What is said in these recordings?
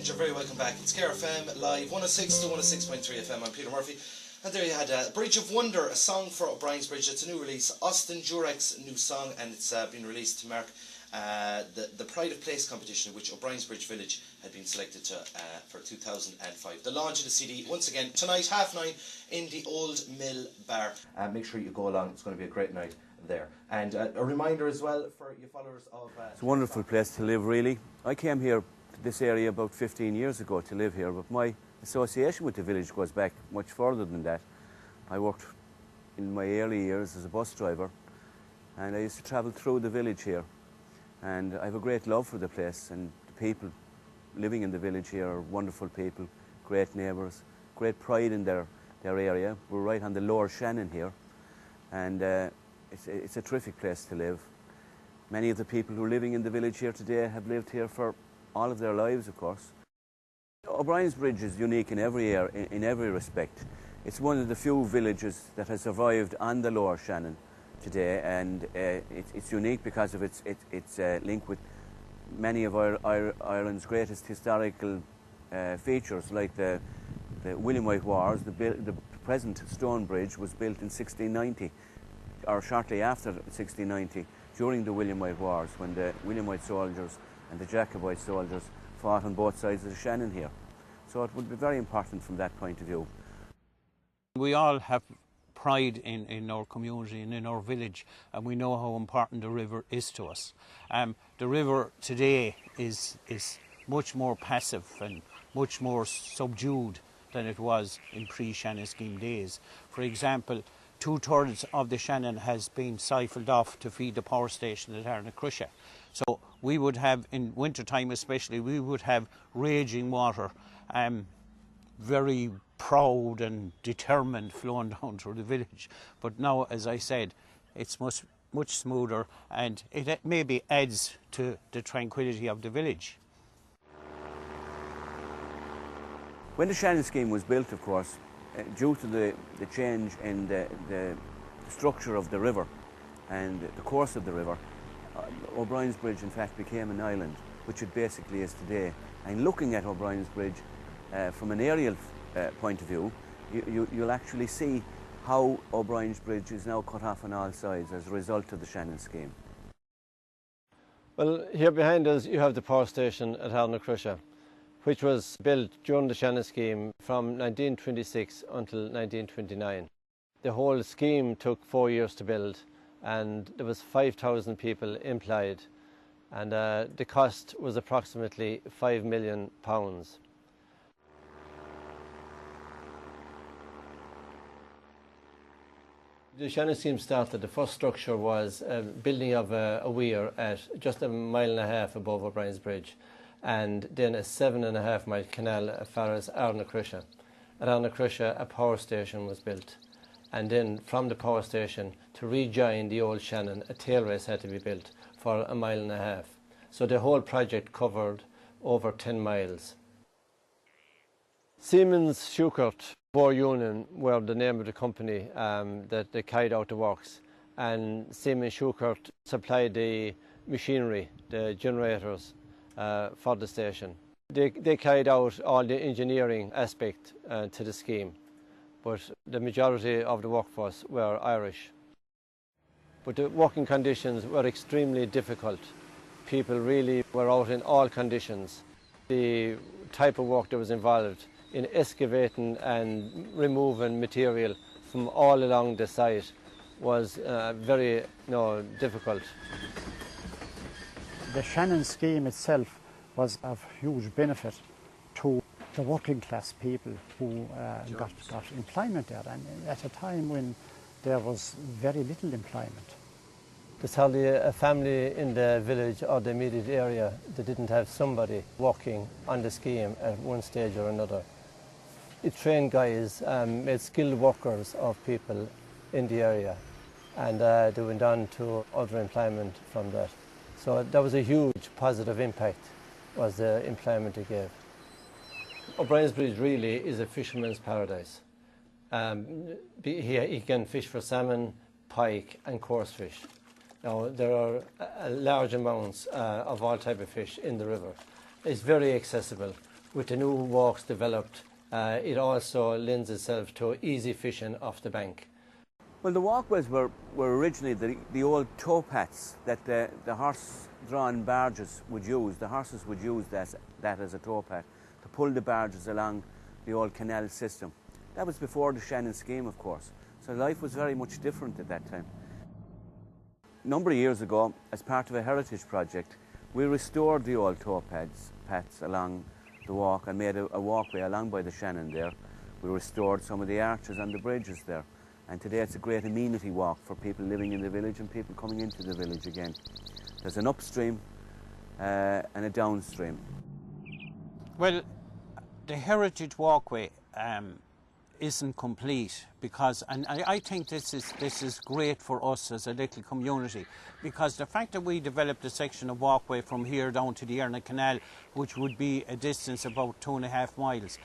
and you're very welcome back. It's Clare FM live 106 to 106.3 FM. I'm Peter Murphy, and there you had Bridge of Wonder, a song for O'Brien's Bridge. It's a new release, Austin Jurek's new song, and it's been released to mark the Pride of Place competition, which O'Brien's Bridge Village had been selected to for 2005. The launch of the CD once again tonight, 9:30 in the Old Mill Bar. Make sure you go along. It's going to be a great night there. And a reminder as well for your followers of... it's a wonderful place to live, really. I came here to this area about 15 years ago to live here, but my association with the village goes back much further than that. I worked in my early years as a bus driver, and I used to travel through the village here. And I have a great love for the place, and the people living in the village here are wonderful people, great neighbours, great pride in their area. We're right on the Lower Shannon here, and it's a terrific place to live. Many of the people who are living in the village here today have lived here for all of their lives, of course. O'Brien's Bridge is unique in every respect. It's one of the few villages that has survived on the Lower Shannon today, and it's unique because of its link with many of Ireland's greatest historical features, like the William White Wars. The present stone bridge was built in 1690, or shortly after 1690, during the William White Wars, when the William White soldiers and the Jacobite soldiers fought on both sides of the Shannon here. So it would be very important from that point of view. We all have pride in our community and in our village, and we know how important the river is to us. The river today is much more passive and much more subdued than it was in pre-Shannon scheme days. For example, 2/3 of the Shannon has been siphoned off to feed the power station at Arnacrusha. So we would have, in winter time especially, we would have raging water, very proud and determined, flowing down through the village. But now, as I said, it's much smoother, and it maybe adds to the tranquility of the village. When the Shannon scheme was built, of course, due to the change in the structure of the river and the course of the river, O'Brien's Bridge in fact became an island, which it basically is today. And looking at O'Brien's Bridge from an aerial point of view, you'll actually see how O'Brien's Bridge is now cut off on all sides as a result of the Shannon scheme. Well, here behind us you have the power station at Arnacrusha, which was built during the Shannon scheme from 1926 until 1929. The whole scheme took 4 years to build, and there was 5,000 people employed, and the cost was approximately £5 million. The Shannon scheme started, the first structure was a building of a weir at just 1.5 miles above O'Brien's Bridge, and then a 7.5 mile canal as far as Arnacrusha. At Arnacrusha, a power station was built, and then from the power station to rejoin the old Shannon, a tail race had to be built for 1.5 miles. So the whole project covered over 10 miles. Siemens Schukert Bore Union were the name of the company that they carried out the works, and Siemens Schukert supplied the machinery, the generators, for the station. They carried out all the engineering aspect to the scheme, but the majority of the workforce were Irish. But the working conditions were extremely difficult. People really were out in all conditions. The type of work that was involved in excavating and removing material from all along the site was very difficult. The Shannon scheme itself was of huge benefit to the working class people who got employment there, and at a time when there was very little employment. There's hardly a family in the village or the immediate area that didn't have somebody working on the scheme at one stage or another. It trained guys, made skilled workers of people in the area, and they went on to other employment from that. So that was a huge positive impact, was the employment it gave. O'Brien's Bridge really is a fisherman's paradise. He can fish for salmon, pike and coarse fish. Now, there are large amounts of all type of fish in the river. It's very accessible with the new walks developed, it also lends itself to easy fishing off the bank. Well, the walkways were originally the old tow paths that the horse-drawn barges would use. The horses would use that as a tow path to pull the barges along the old canal system. That was before the Shannon scheme, of course. So life was very much different at that time. A number of years ago, as part of a heritage project, we restored the old tow paths along the walk and made a walkway along by the Shannon there. We restored some of the arches and the bridges there. And today it's a great amenity walk for people living in the village and people coming into the village again. There's an upstream and a downstream. Well, the heritage walkway isn't complete because, and I think this is great for us as a little community, because the fact that we developed a section of walkway from here down to the Erna Canal, which would be a distance about 2.5 miles,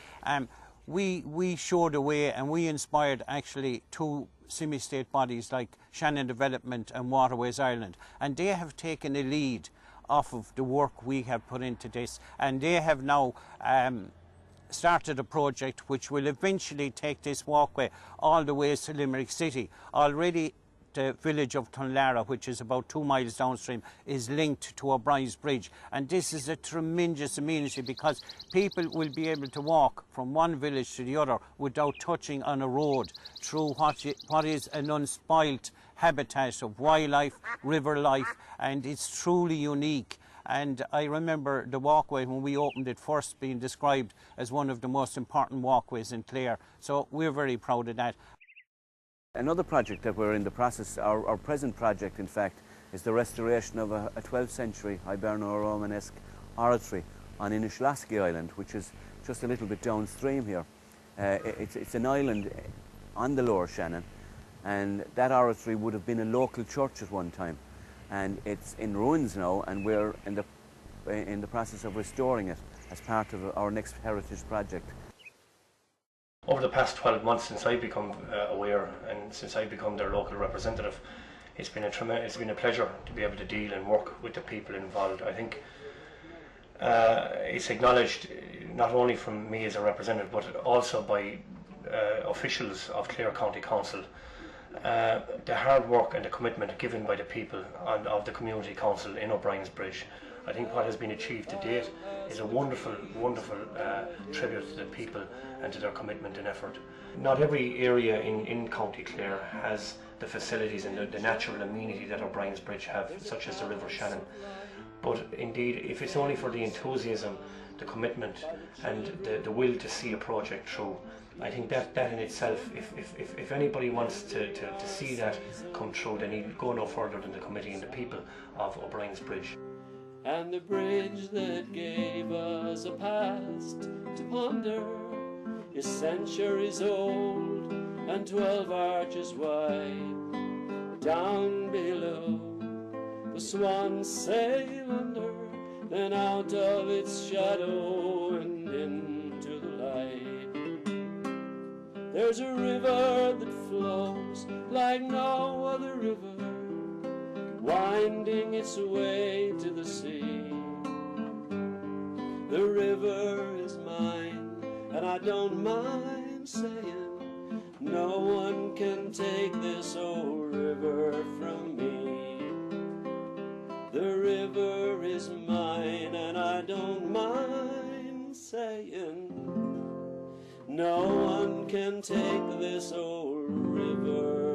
we showed the way and we inspired actually two semi-state bodies like Shannon Development and Waterways Ireland, and they have taken a lead off of the work we have put into this, and they have now started a project which will eventually take this walkway all the way to Limerick City. Already the village of Tunlara, which is about 2 miles downstream, is linked to OBriens Bridge, and this is a tremendous amenity because people will be able to walk from one village to the other without touching on a road through what is an unspoilt habitat of wildlife, river life, and it's truly unique. And I remember the walkway when we opened it first being described as one of the most important walkways in Clare. So we're very proud of that. Another project that we're in the process, our present project in fact, is the restoration of a 12th century Hiberno-Romanesque oratory on Inishlasky Island, which is just a little bit downstream here. It's an island on the Lower Shannon, and that oratory would have been a local church at one time. And it's in ruins now, and we're in the process of restoring it as part of our next heritage project. Over the past 12 months, since I've become aware and since I've become their local representative, it's been a pleasure to be able to deal and work with the people involved. I think it's acknowledged not only from me as a representative, but also by officials of Clare County Council. The hard work and the commitment given by the people of the Community Council in OBriens Bridge. I think what has been achieved to date is a wonderful, wonderful tribute to the people and to their commitment and effort. Not every area in County Clare has the facilities and the natural amenity that OBriens Bridge have, such as the River Shannon. But indeed, if it's only for the enthusiasm, the commitment and the will to see a project through, I think that in itself, if anybody wants to see that come through, then he'll go no further than the committee and the people of OBriens Bridge. And the bridge that gave us a past to ponder is centuries old and 12 arches wide. Down below, the swans sail under, then out of its shadow and into the light. There's a river that flows like no other river, winding its way to the sea. The river is mine, and I don't mind saying, no one can take this old river from me. The river is mine, and I don't mind saying, no one can take this old river